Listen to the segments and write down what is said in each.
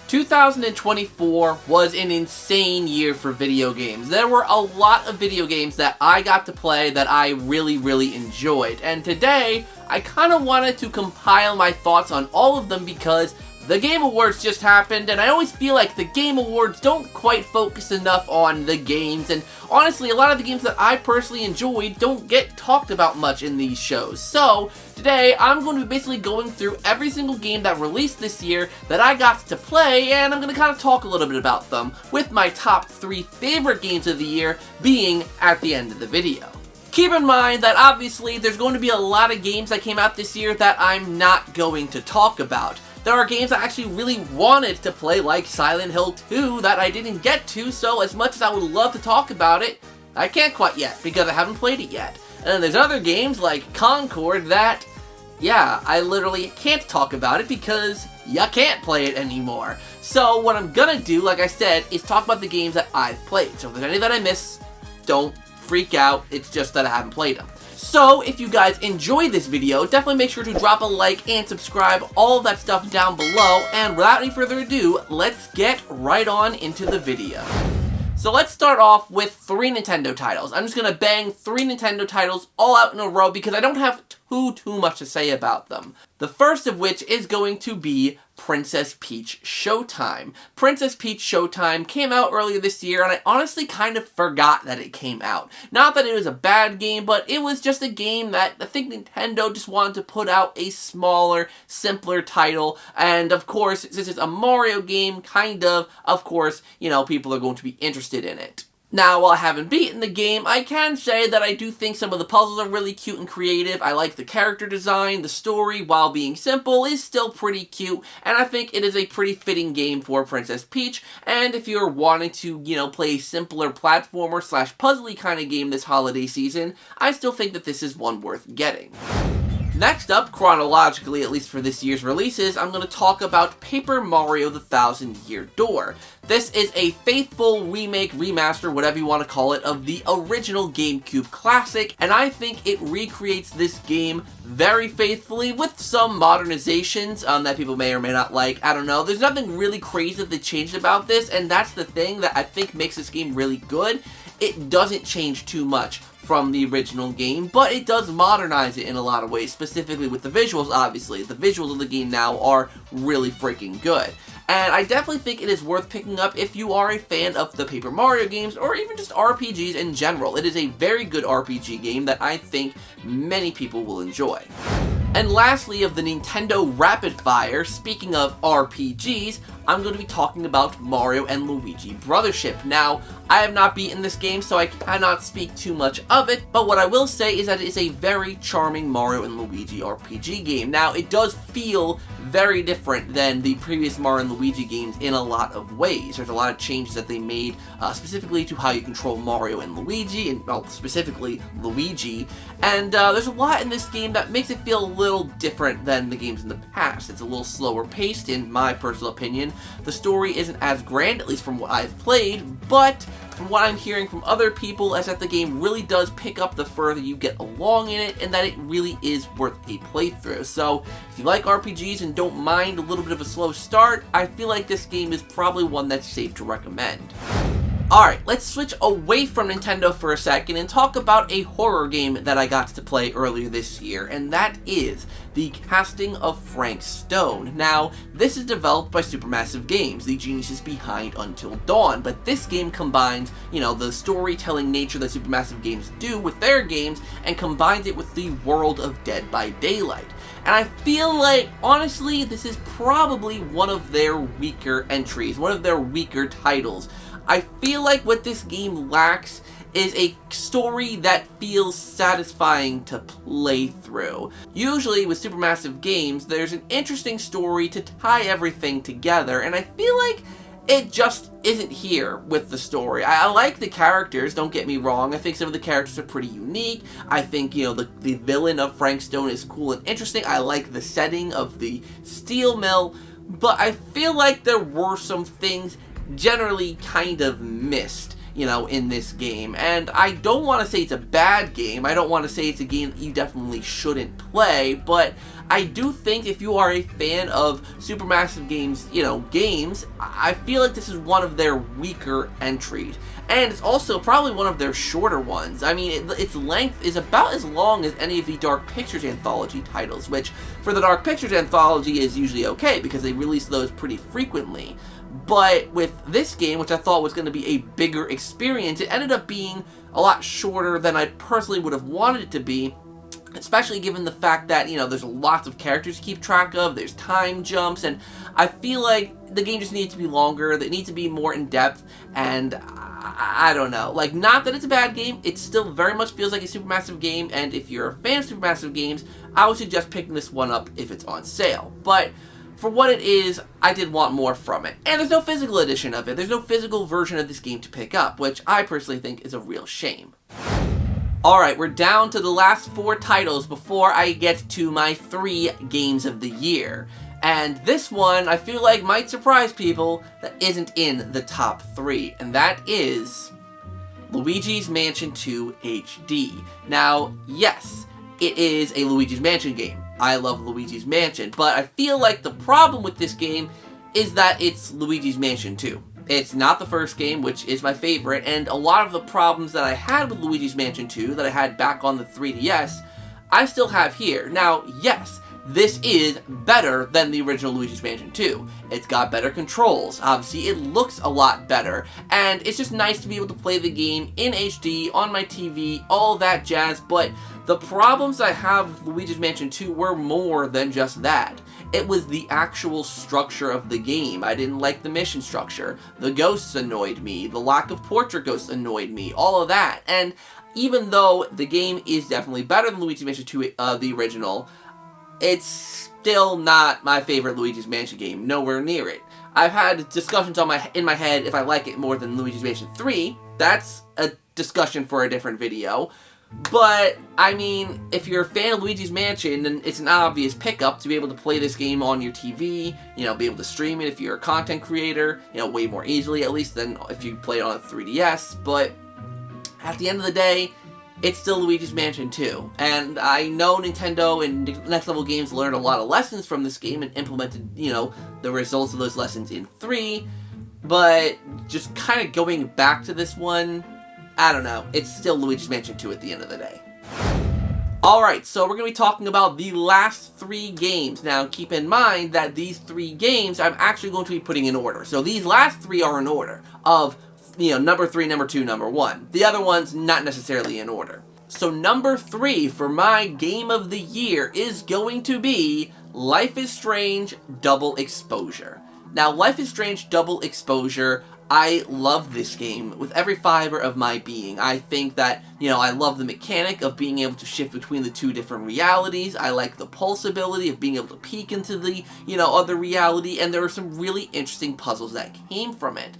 2024 was an insane year for video games. There were a lot of video games that I got to play that I really enjoyed. And today, I kind of wanted to compile my thoughts on all of them because the Game Awards just happened, and I always feel like the Game Awards don't quite focus enough on the games, and honestly, a lot of the games that I personally enjoyed don't get talked about much in these shows. So, today, I'm going to be basically going through every single game that released this year that I got to play, and I'm going to kind of talk a little bit about them, with my top 3 favorite games of the year being at the end of the video. Keep in mind that obviously there's going to be a lot of games that came out this year that I'm not going to talk about. There are games I actually really wanted to play, like Silent Hill 2, that I didn't get to, so as much as I would love to talk about it, I can't quite yet, because I haven't played it yet. And then there's other games, like Concord, that, yeah, I literally can't talk about it because you can't play it anymore. So what I'm gonna do, like I said, is talk about the games that I've played. So if there's any that I miss, don't freak out, it's just that I haven't played them. So, if you guys enjoyed this video, definitely make sure to drop a like and subscribe, all of that stuff down below, and without any further ado, let's get right on into the video. So let's start off with 3 Nintendo titles. I'm just gonna bang 3 Nintendo titles all out in a row because I don't have too much to say about them. The first of which is going to be Princess Peach Showtime. Princess Peach Showtime came out earlier this year, and I honestly kind of forgot that it came out. Not that it was a bad game, but it was just a game that I think Nintendo just wanted to put out a smaller, simpler title, and of course, since it's a Mario game, of course, you know, people are going to be interested in it. Now, while I haven't beaten the game, I can say that I do think some of the puzzles are really cute and creative. I like the character design, the story, while being simple, is still pretty cute, and I think it is a pretty fitting game for Princess Peach, and if you're wanting to, you know, play a simpler platformer / puzzly kind of game this holiday season, I still think that this is one worth getting. Next up, chronologically, at least for this year's releases, I'm going to talk about Paper Mario the Thousand Year Door. This is a faithful remake, remaster, whatever you want to call it, of the original GameCube classic, and I think it recreates this game very faithfully with some modernizations that people may or may not like. I don't know. There's nothing really crazy that they changed about this, and that's the thing that I think makes this game really good. It doesn't change too much from the original game, but it does modernize it in a lot of ways, specifically with the visuals, obviously. The visuals of the game now are really freaking good. And I definitely think it is worth picking up if you are a fan of the Paper Mario games, or even just RPGs in general. It is a very good RPG game that I think many people will enjoy. And lastly, of the Nintendo Rapid Fire, speaking of RPGs, I'm going to be talking about Mario and Luigi Brothership. Now, I have not beaten this game, so I cannot speak too much of it, but what I will say is that it is a very charming Mario and Luigi RPG game. Now, it does feel very different than the previous Mario and Luigi games in a lot of ways. There's a lot of changes that they made, specifically to how you control Mario and Luigi, and well, specifically Luigi, and there's a lot in this game that makes it feel a little different than the games in the past. It's a little slower paced, in my personal opinion. The story isn't as grand, at least from what I've played, but from what I'm hearing from other people, is that the game really does pick up the further you get along in it, and that it really is worth a playthrough. So, if you like RPGs and don't mind a little bit of a slow start, I feel like this game is probably one that's safe to recommend. Alright, let's switch away from Nintendo for a second and talk about a horror game that I got to play earlier this year, and that is The Casting of Frank Stone. Now, this is developed by Supermassive Games, the geniuses behind Until Dawn, but this game combines, you know, the storytelling nature that Supermassive Games do with their games, and combines it with the world of Dead by Daylight. And I feel like, honestly, this is probably one of their weaker entries, one of their weaker titles. I feel like what this game lacks is a story that feels satisfying to play through. Usually with Supermassive Games, there's an interesting story to tie everything together, and I feel like it just isn't here with the story. I like the characters, don't get me wrong. I think some of the characters are pretty unique. I think, you know, the villain of Frank Stone is cool and interesting. I like the setting of the steel mill, but I feel like there were some things generally kind of missed. you know, in this game. And I don't want to say it's a bad game. I don't want to say it's a game that you definitely shouldn't play, but I do think if you are a fan of Supermassive Games, you know, games, I feel like this is one of their weaker entries. And it's also probably one of their shorter ones. I mean, its length is about as long as any of the Dark Pictures Anthology titles, which for the Dark Pictures Anthology is usually okay because they release those pretty frequently. But with this game, which I thought was going to be a bigger experience, it ended up being a lot shorter than I personally would have wanted it to be. Especially given the fact that, you know, there's lots of characters to keep track of, there's time jumps, and I feel like the game just needs to be longer, it needs to be more in-depth, and I don't know. Like, not that it's a bad game, it still very much feels like a Supermassive game, and if you're a fan of Supermassive games, I would suggest picking this one up if it's on sale. But for what it is, I did want more from it. And there's no physical edition of it, there's no physical version of this game to pick up, which I personally think is a real shame. Alright, we're down to the last 4 titles before I get to my 3 games of the year. And this one, I feel like, might surprise people that isn't in the top 3. And that is Luigi's Mansion 2 HD. Now, yes, it is a Luigi's Mansion game. I love Luigi's Mansion, but I feel like the problem with this game is that it's Luigi's Mansion 2. It's not the first game, which is my favorite, and a lot of the problems that I had with Luigi's Mansion 2 that I had back on the 3DS, I still have here. Now, yes, this is better than the original Luigi's Mansion 2. It's got better controls, obviously it looks a lot better, and it's just nice to be able to play the game in HD, on my TV, all that jazz, but the problems I have with Luigi's Mansion 2 were more than just that. It was the actual structure of the game. I didn't like the mission structure. The ghosts annoyed me. The lack of portrait ghosts annoyed me. All of that. And even though the game is definitely better than Luigi's Mansion 2, the original, it's still not my favorite Luigi's Mansion game. Nowhere near it. I've had discussions in my head if I like it more than Luigi's Mansion 3. That's a discussion for a different video. But, I mean, if you're a fan of Luigi's Mansion, then it's an obvious pickup to be able to play this game on your TV, you know, be able to stream it if you're a content creator, you know, way more easily at least than if you play it on a 3DS, but at the end of the day, it's still Luigi's Mansion 2, and I know Nintendo and Next Level Games learned a lot of lessons from this game and implemented, you know, the results of those lessons in 3, but just kind of going back to this one, I don't know, it's still Luigi's Mansion 2 at the end of the day. Alright, so we're going to be talking about the last 3 games. Now, keep in mind that these 3 games I'm actually going to be putting in order. So these last 3 are in order of, you know, number 3, number 2, number 1. The other ones, not necessarily in order. So number 3 for my game of the year is going to be Life is Strange Double Exposure. Now, Life is Strange Double Exposure, I love this game with every fiber of my being. I think that, you know, I love the mechanic of being able to shift between the 2 different realities. I like the pulse ability of being able to peek into the, you know, other reality, and there were some really interesting puzzles that came from it.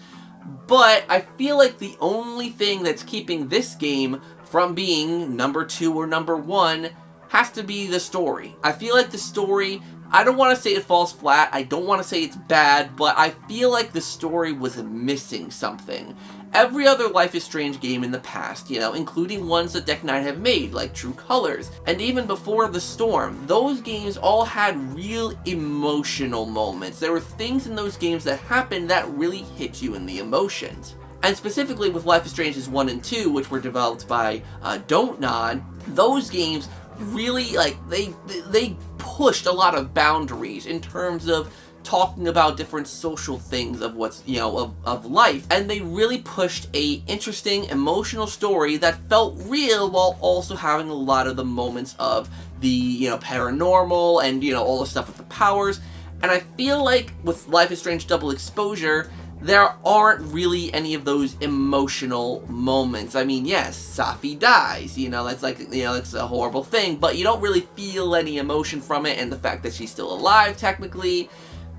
But I feel like the only thing that's keeping this game from being number 2 or number 1 has to be the story. I feel like the story, I don't want to say it falls flat, I don't want to say it's bad, but I feel like the story was missing something. Every other Life is Strange game in the past, you know, including ones that Deck 9 have made, like True Colors, and even before The Storm, those games all had real emotional moments. There were things in those games that happened that really hit you in the emotions. And specifically with Life is Strange 1 and 2, which were developed by Don't Nod, those games really, like, they pushed a lot of boundaries in terms of talking about different social things of what's, you know, of life, and they really pushed a interesting, emotional story that felt real while also having a lot of the moments of the, you know, paranormal and, you know, all the stuff with the powers. And I feel like with Life is Strange Double Exposure, there aren't really any of those emotional moments. I mean, yes, Safi dies, you know, that's like, you know, it's a horrible thing, but you don't really feel any emotion from it, and the fact that she's still alive, technically,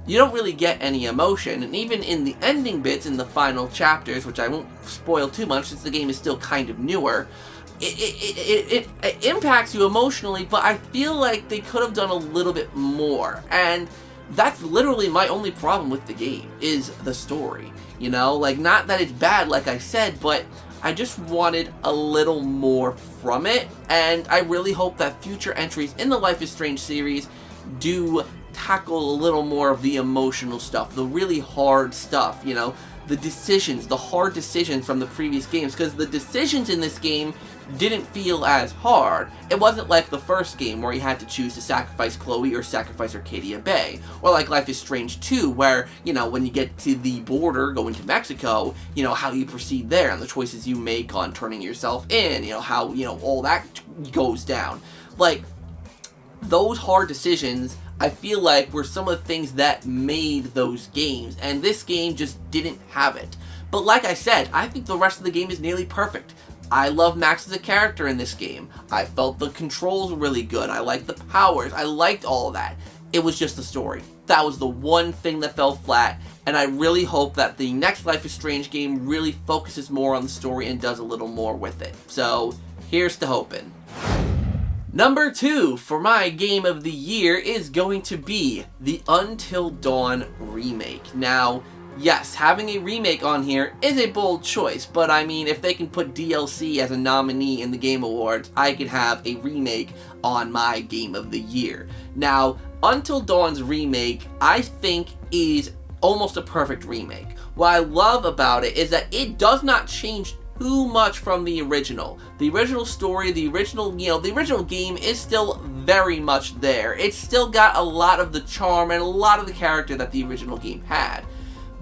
you don't really get any emotion. And even in the ending bits, in the final chapters, which I won't spoil too much since the game is still kind of newer, it impacts you emotionally, but I feel like they could have done a little bit more. And that's literally my only problem with the game, is the story. You know, like, not that it's bad, like I said, but I just wanted a little more from it, and I really hope that future entries in the Life is Strange series do tackle a little more of the emotional stuff, the really hard stuff, you know, the hard decisions from the previous games, because the decisions in this game didn't feel as hard. It wasn't like the first game where you had to choose to sacrifice Chloe or sacrifice Arcadia Bay, or like Life is Strange 2, where, you know, when you get to the border going to Mexico, you know, how you proceed there and the choices you make on turning yourself in, you know, how, you know, all that goes down. Like, those hard decisions, I feel like, were some of the things that made those games, and this game just didn't have it. But like I said, I think the rest of the game is nearly perfect. I love Max as a character in this game. I felt the controls were really good. I liked the powers. I liked all of that. It was just the story. That was the one thing that fell flat, and I really hope that the next Life is Strange game really focuses more on the story and does a little more with it. So, here's to hoping. Number 2 for my game of the year is going to be the Until Dawn remake. Now, yes, having a remake on here is a bold choice, but I mean, if they can put DLC as a nominee in the Game Awards, I could have a remake on my game of the year. Now, Until Dawn's remake, I think, is almost a perfect remake. What I love about it is that it does not change too much from the original. The original story, the original game is still very much there. It's still got a lot of the charm and a lot of the character that the original game had.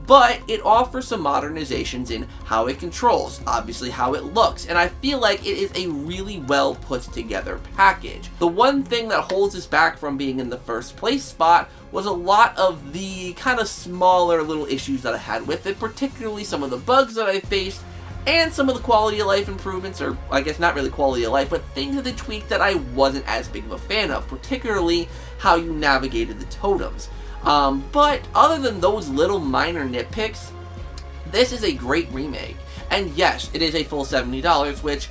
But it offers some modernizations in how it controls, obviously how it looks, and I feel like it is a really well put together package. The one thing that holds us back from being in the first place spot was a lot of the kind of smaller little issues that I had with it, particularly some of the bugs that I faced, and some of the quality of life improvements, or I guess not really quality of life, but things that they tweaked that I wasn't as big of a fan of, particularly how you navigated the totems. But other than those little minor nitpicks, this is a great remake. And yes, it is a full $70, which,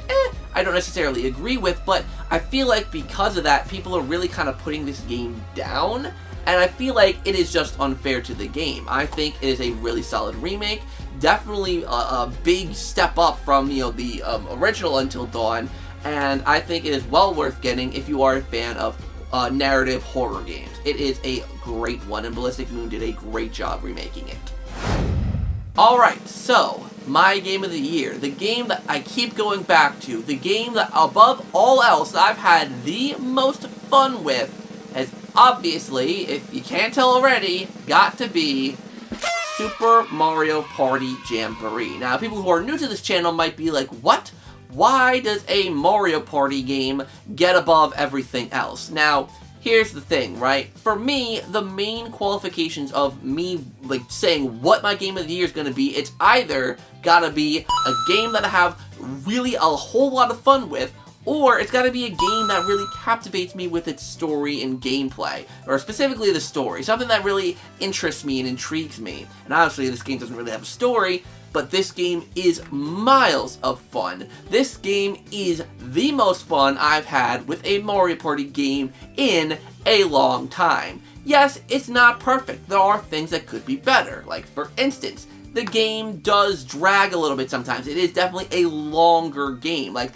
I don't necessarily agree with, but I feel like because of that, people are really kind of putting this game down, and I feel like it is just unfair to the game. I think it is a really solid remake, definitely a big step up from, you know, the original Until Dawn, and I think it is well worth getting if you are a fan of narrative horror games. It is a great one, and Ballistic Moon did a great job remaking it. Alright, so, my game of the year, the game that I keep going back to, the game that above all else I've had the most fun with, has obviously, if you can't tell already, got to be Super Mario Party Jamboree. Now, people who are new to this channel might be like, what? Why does a Mario Party game get above everything else? Now, here's the thing, right? For me, the main qualifications of me, like, saying what my game of the year is going to be, it's either gotta be a game that I have really a whole lot of fun with, or it's gotta be a game that really captivates me with its story and gameplay, or specifically the story, something that really interests me and intrigues me. And obviously, this game doesn't really have a story, but this game is miles of fun. This game is the most fun I've had with a Mario Party game in a long time. Yes, it's not perfect. There are things that could be better. Like, for instance, the game does drag a little bit sometimes. It is definitely a longer game. Like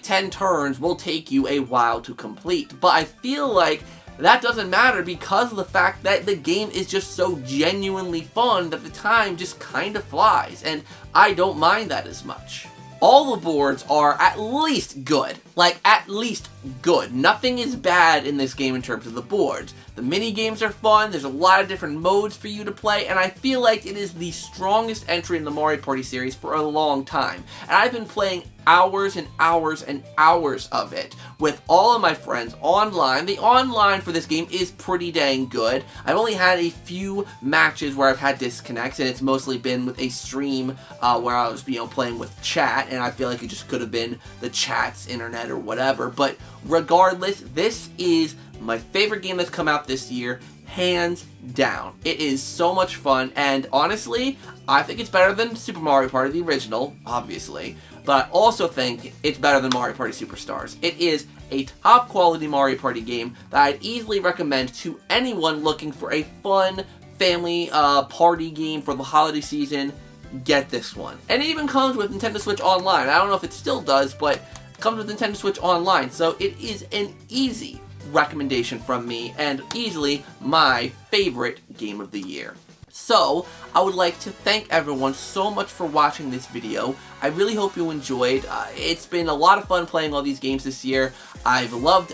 10 turns will take you a while to complete. But I feel like that doesn't matter because of the fact that the game is just so genuinely fun that the time just kind of flies, and I don't mind that as much. All the boards are at least good. Like, at least good. Nothing is bad in this game in terms of the boards. The mini games are fun, there's a lot of different modes for you to play, and I feel like it is the strongest entry in the Mario Party series for a long time. And I've been playing hours and hours and hours of it with all of my friends online. The online for this game is pretty dang good. I've only had a few matches where I've had disconnects, and it's mostly been with a stream where I was, playing with chat, and I feel like it just could have been the chat's internet or whatever. But regardless, this is my favorite game that's come out this year, hands down. It is so much fun, and honestly, I think it's better than Super Mario Party, the original, obviously, but I also think it's better than Mario Party Superstars. It is a top quality Mario Party game that I'd easily recommend to anyone looking for a fun family party game for the holiday season. Get this one. And it even comes with Nintendo Switch Online. I don't know if it still does, but it comes with Nintendo Switch Online, so it is an easy recommendation from me, and easily my favorite game of the year. So, I would like to thank everyone so much for watching this video. I really hope you enjoyed. It's been a lot of fun playing all these games this year. I've loved,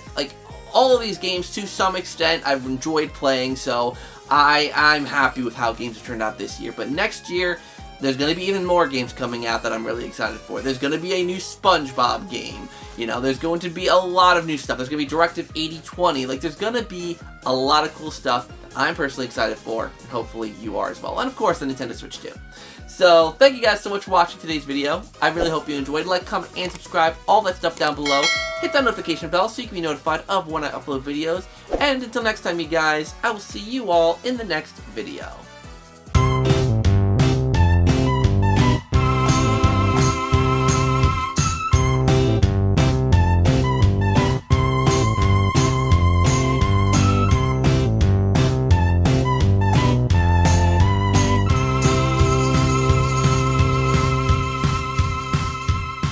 all of these games to some extent. I've enjoyed playing, so I'm happy with how games have turned out this year. But next year, there's going to be even more games coming out that I'm really excited for. There's going to be a new SpongeBob game. You know, there's going to be a lot of new stuff. There's going to be Directive 8020. There's going to be a lot of cool stuff that I'm personally excited for, and hopefully you are as well. And of course, the Nintendo Switch too. So, thank you guys so much for watching today's video. I really hope you enjoyed. Like, comment, and subscribe. All that stuff down below. Hit that notification bell so you can be notified of when I upload videos. And until next time, you guys, I will see you all in the next video.